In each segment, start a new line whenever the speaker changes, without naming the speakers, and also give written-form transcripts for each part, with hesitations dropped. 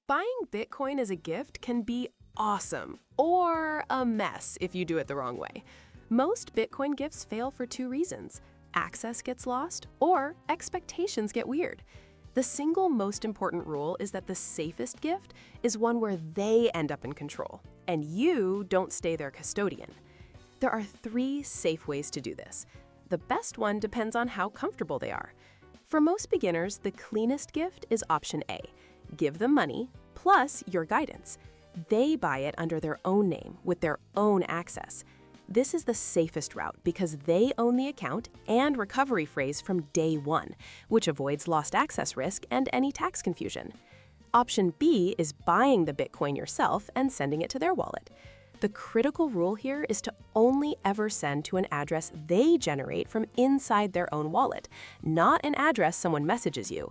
Buying Bitcoin as a gift can be awesome, or a mess if you do it the wrong way. Most Bitcoin gifts fail for two reasons: access gets lost, or expectations get weird. The single most important rule is that the safest gift is one where they end up in control, and you don't stay their custodian. There are three safe ways to do this. The best one depends on how comfortable they are. For most beginners, the cleanest gift is option A. Give them money, plus your guidance. They buy it under their own name, with their own access. This is the safest route because they own the account and recovery phrase from day one, which avoids lost access risk and any tax confusion. Option B is buying the Bitcoin yourself and sending it to their wallet. The critical rule here is to only ever send to an address they generate from inside their own wallet, not an address someone messages you.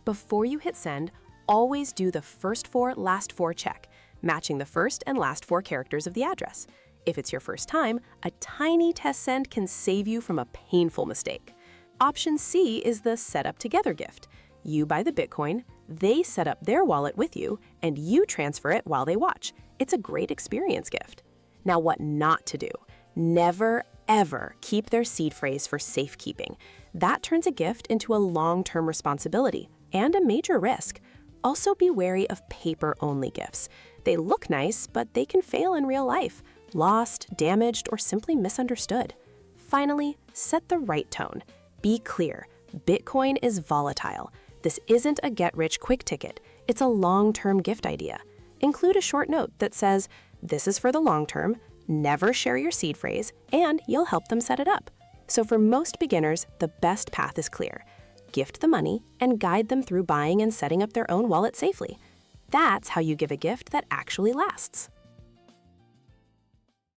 Before you hit send, always do the first four, last four check, matching the first and last four characters of the address. If it's your first time, a tiny test send can save you from a painful mistake. Option C is the set up together gift. You buy the Bitcoin, they set up their wallet with you, and you transfer it while they watch. It's a great experience gift. Now, what not to do. Never, ever keep their seed phrase for safekeeping. That turns a gift into a long-term responsibility and a major risk. Also be wary of paper-only gifts. They look nice, but they can fail in real life, lost, damaged, or simply misunderstood. Finally, set the right tone. Be clear. Bitcoin is volatile. This isn't a get-rich-quick ticket. It's a long-term gift idea. Include a short note that says, "This is for the long term, never share your seed phrase, and you'll help them set it up." So for most beginners, the best path is clear. Gift the money and guide them through buying and setting up their own wallet safely. That's how you give a gift that actually lasts.